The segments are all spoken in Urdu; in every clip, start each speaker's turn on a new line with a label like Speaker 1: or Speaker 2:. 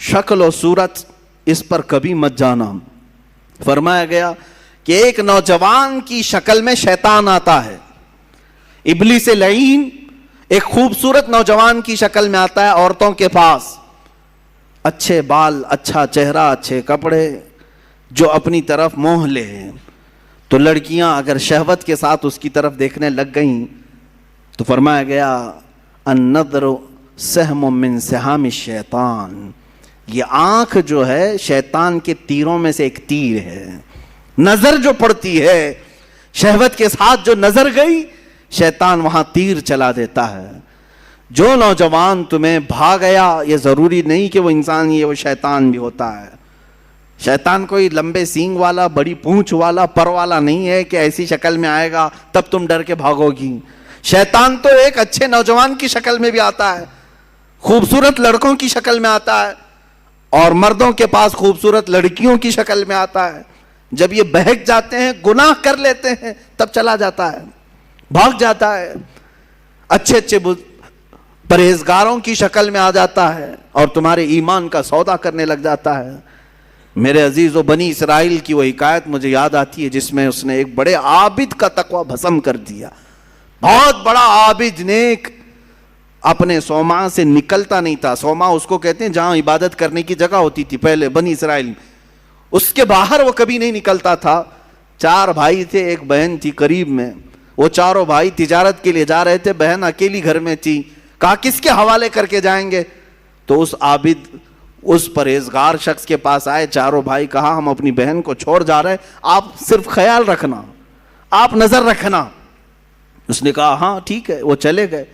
Speaker 1: شکل و صورت اس پر کبھی مت جانا. فرمایا گیا کہ ایک نوجوان کی شکل میں شیطان آتا ہے. ابلیس لعین ایک خوبصورت نوجوان کی شکل میں آتا ہے عورتوں کے پاس, اچھے بال, اچھا چہرہ, اچھے کپڑے, جو اپنی طرف موہ لے. تو لڑکیاں اگر شہوت کے ساتھ اس کی طرف دیکھنے لگ گئیں تو فرمایا گیا النظر سہم من سہام الشیطان, یہ آنکھ جو ہے شیطان کے تیروں میں سے ایک تیر ہے. نظر جو پڑتی ہے, شہوت کے ساتھ جو نظر گئی, شیطان وہاں تیر چلا دیتا ہے. جو نوجوان تمہیں بھا گیا, یہ ضروری نہیں کہ وہ انسان ہی ہے, وہ شیطان بھی ہوتا ہے. شیطان کوئی لمبے سینگ والا, بڑی پونچھ والا, پر والا نہیں ہے کہ ایسی شکل میں آئے گا تب تم ڈر کے بھاگو گی. شیطان تو ایک اچھے نوجوان کی شکل میں بھی آتا ہے, خوبصورت لڑکوں کی شکل میں آتا ہے, اور مردوں کے پاس خوبصورت لڑکیوں کی شکل میں آتا ہے. جب یہ بہک جاتے ہیں, گناہ کر لیتے ہیں, تب چلا جاتا ہے, بھاگ جاتا ہے, اچھے اچھے پرہیزگاروں کی شکل میں آ جاتا ہے اور تمہارے ایمان کا سودا کرنے لگ جاتا ہے. میرے عزیزو, بنی اسرائیل کی وہ حکایت مجھے یاد آتی ہے جس میں اس نے ایک بڑے عابد کا تقوی بھسم کر دیا. بہت بڑا عابد نیک, اپنے صومعہ سے نکلتا نہیں تھا. صومعہ اس کو کہتے ہیں جہاں عبادت کرنے کی جگہ ہوتی تھی پہلے بنی اسرائیل میں, اس کے باہر وہ کبھی نہیں نکلتا تھا. 4 بھائی تھے, ایک بہن تھی قریب میں. وہ چاروں بھائی تجارت کے لیے جا رہے تھے, بہن اکیلی گھر میں تھی. کہا کس کے حوالے کر کے جائیں گے؟ تو اس عابد, اس پرہیزگار شخص کے پاس آئے چاروں بھائی. کہا ہم اپنی بہن کو چھوڑ جا رہے ہیں, آپ صرف خیال رکھنا, آپ نظر رکھنا. اس نے کہا ہاں ٹھیک ہے. وہ چلے گئے.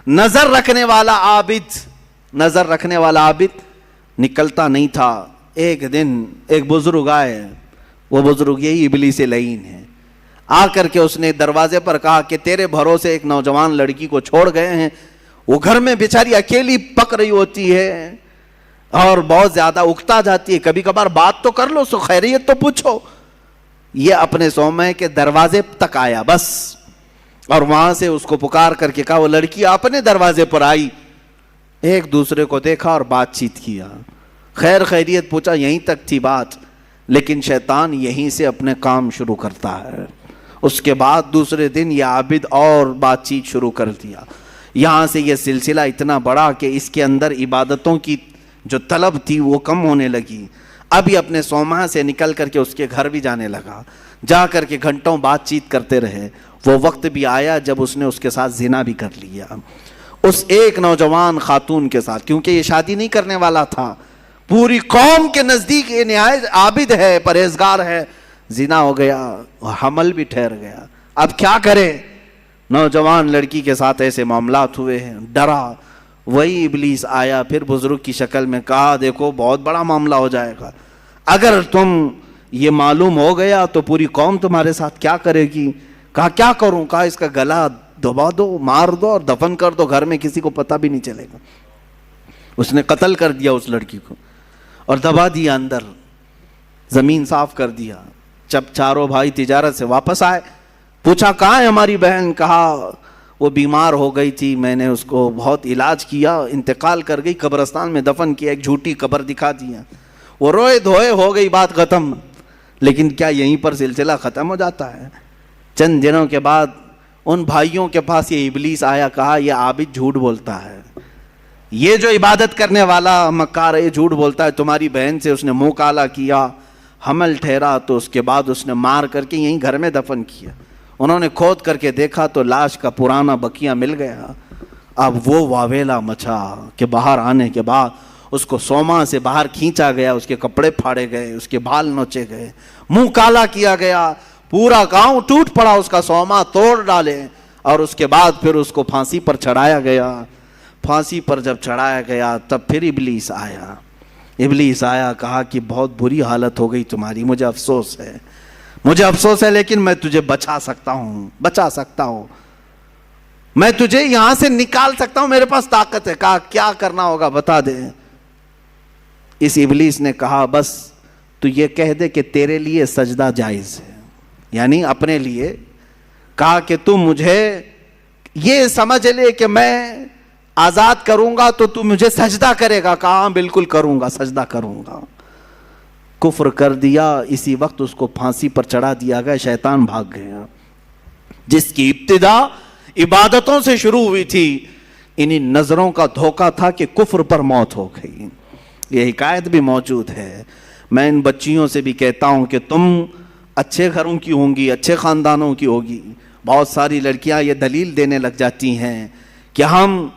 Speaker 1: نظر رکھنے والا عابد, نظر رکھنے والا عابد نکلتا نہیں تھا. ایک دن ایک بزرگ آئے, وہ بزرگ یہی ابلیس لعین ہے. آ کر کے اس نے دروازے پر کہا کہ تیرے بھروسے ایک نوجوان لڑکی کو چھوڑ گئے ہیں, وہ گھر میں بیچاری اکیلی پک رہی ہوتی ہے اور بہت زیادہ اکتا جاتی ہے, کبھی کبھار بات تو کر لو, سو خیریت تو پوچھو. یہ اپنے صومعے کے دروازے تک آیا بس, اور وہاں سے اس کو پکار کر کے کہا. وہ لڑکی اپنے دروازے پر آئی, ایک دوسرے کو دیکھا اور بات چیت کیا, خیر خیریت پوچھا, یہیں تک تھی بات. لیکن شیطان یہیں سے اپنے کام شروع کرتا ہے. اس کے بعد دوسرے دن یہ عابد اور بات چیت شروع کر دیا. یہاں سے یہ سلسلہ اتنا بڑا کہ اس کے اندر عبادتوں کی جو طلب تھی وہ کم ہونے لگی. اب یہ اپنے صومعہ سے نکل کر کے اس کے گھر بھی جانے لگا, جا کر کے گھنٹوں بات چیت کرتے رہے. وہ وقت بھی آیا جب اس نے اس کے ساتھ زنا بھی کر لیا, اس ایک نوجوان خاتون کے ساتھ, کیونکہ یہ شادی نہیں کرنے والا تھا. پوری قوم کے نزدیک یہ نہایت عابد ہے, پرہیزگار ہے. زنا ہو گیا, حمل بھی ٹھہر گیا. اب کیا کرے؟ نوجوان لڑکی کے ساتھ ایسے معاملات ہوئے ہیں, ڈرا. وہی ابلیس آیا پھر بزرگ کی شکل میں, کہا دیکھو بہت بڑا معاملہ ہو جائے گا, اگر تم یہ معلوم ہو گیا تو پوری قوم تمہارے ساتھ کیا کرے گی. کہا کیا کروں؟ کہا اس کا گلا دبا دو, مار دو اور دفن کر دو, گھر میں کسی کو پتہ بھی نہیں چلے گا. اس نے قتل کر دیا اس لڑکی کو اور دبا دیا اندر, زمین صاف کر دیا. جب چاروں بھائی تجارت سے واپس آئے, پوچھا کہاں ہے ہماری بہن؟ کہا وہ بیمار ہو گئی تھی, میں نے اس کو بہت علاج کیا, انتقال کر گئی, قبرستان میں دفن کیا, ایک جھوٹی قبر دکھا دیا. وہ روئے دھوئے, ہو گئی بات ختم. لیکن کیا یہیں پر سلسلہ ختم ہو جاتا ہے؟ چند دنوں کے بعد ان بھائیوں کے پاس یہ ابلیس آیا, کہا یہ عابد جھوٹ بولتا ہے, یہ جو عبادت کرنے والا مکار ہے جھوٹ بولتا ہے. تمہاری بہن سے اس نے منہ کالا کیا, حمل ٹھہرا, تو اس کے بعد اس نے مار کر کے یہیں گھر میں دفن کیا. انہوں نے کھود کر کے دیکھا تو لاش کا پرانا بقیہ مل گیا. اب وہ واویلا مچا کہ باہر آنے کے بعد اس کو صومعہ سے باہر کھینچا گیا, اس کے کپڑے پھاڑے گئے, اس کے بال نوچے گئے, منہ کالا کیا گیا, پورا گاؤں ٹوٹ پڑا, اس کا صومعہ توڑ ڈالے, اور اس کے بعد پھر اس کو پھانسی پر چڑھایا گیا. پھانسی پر جب چڑھایا گیا تب پھر ابلیس آیا. ابلیس آیا, کہا کہ بہت بری حالت ہو گئی تمہاری, مجھے افسوس ہے, مجھے افسوس ہے, لیکن میں تجھے بچا سکتا ہوں, بچا سکتا ہوں, میں تجھے یہاں سے نکال سکتا ہوں, میرے پاس طاقت ہے. کہا کیا کرنا ہوگا بتا دے. اس ابلیس نے کہا بس تو یہ کہہ دے کہ تیرے لیے سجدہ جائز ہے, یعنی اپنے لیے. کہا کہ تم مجھے یہ سمجھ لے کہ میں آزاد کروں گا تو تو مجھے سجدہ کرے گا. کہا بالکل کروں گا, سجدہ کروں گا. کفر کر دیا, اسی وقت اس کو پھانسی پر چڑھا دیا گیا. شیطان بھاگ گیا. جس کی ابتدا عبادتوں سے شروع ہوئی تھی, انہی نظروں کا دھوکہ تھا کہ کفر پر موت ہو گئی. یہ حکایت بھی موجود ہے. میں ان بچیوں سے بھی کہتا ہوں کہ تم اچھے گھروں کی ہوں گی, اچھے خاندانوں کی ہوگی. بہت ساری لڑکیاں یہ دلیل دینے لگ جاتی ہیں کہ ہم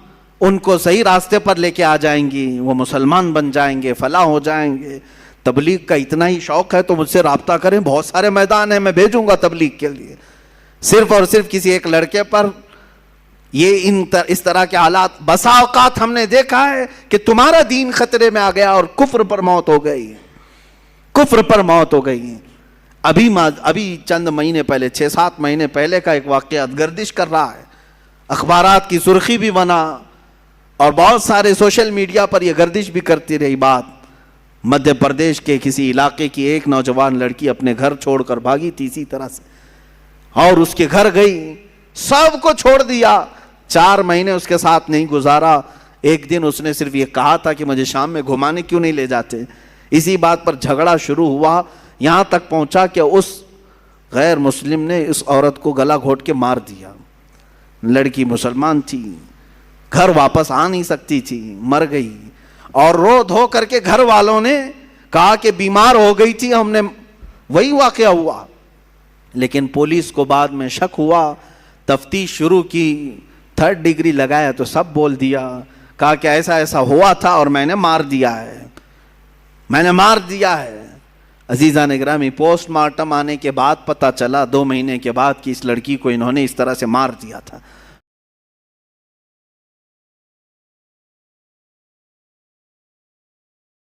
Speaker 1: ان کو صحیح راستے پر لے کے آ جائیں گی, وہ مسلمان بن جائیں گے, فلاں ہو جائیں گے. تبلیغ کا اتنا ہی شوق ہے تو مجھ سے رابطہ کریں, بہت سارے میدان ہیں, میں بھیجوں گا تبلیغ کے لیے. صرف اور صرف کسی ایک لڑکے پر یہ اس طرح کے حالات. بسا اوقات ہم نے دیکھا ہے کہ تمہارا دین خطرے میں آ گیا اور کفر پر موت ہو گئی, کفر پر موت ہو گئی. ابھی چند مہینے پہلے, 6-7 مہینے پہلے کا ایک واقعہ گردش کر رہا ہے, اخبارات کی سرخی بھی بنا اور بہت سارے سوشل میڈیا پر یہ گردش بھی کرتی رہی بات. مدھیہ پردیش کے کسی علاقے کی ایک نوجوان لڑکی اپنے گھر چھوڑ کر بھاگی تھی اسی طرح سے, اور اس کے گھر گئی, سب کو چھوڑ دیا. 4 مہینے اس کے ساتھ نہیں گزارا. ایک دن اس نے صرف یہ کہا تھا کہ مجھے شام میں گھمانے کیوں نہیں لے جاتے. اسی بات پر جھگڑا شروع ہوا, یہاں تک پہنچا کہ اس غیر مسلم نے اس عورت کو گلا گھونٹ کے مار دیا. لڑکی مسلمان تھی, گھر واپس آ نہیں سکتی تھی, مر گئی. اور رو دھو کر کے گھر والوں نے کہا کہ بیمار ہو گئی تھی, ہم نے وہی واقعہ ہوا. لیکن پولیس کو بعد میں شک ہوا, تفتیش شروع کی, 3rd ڈگری لگایا تو سب بول دیا. کہا کہ ایسا ایسا ہوا تھا اور میں نے مار دیا ہے, میں نے مار دیا ہے. عزیزان گرامی, پوسٹ مارٹم آنے کے بعد پتہ چلا 2 مہینے کے بعد کہ اس لڑکی کو انہوں نے اس طرح سے مار دیا تھا.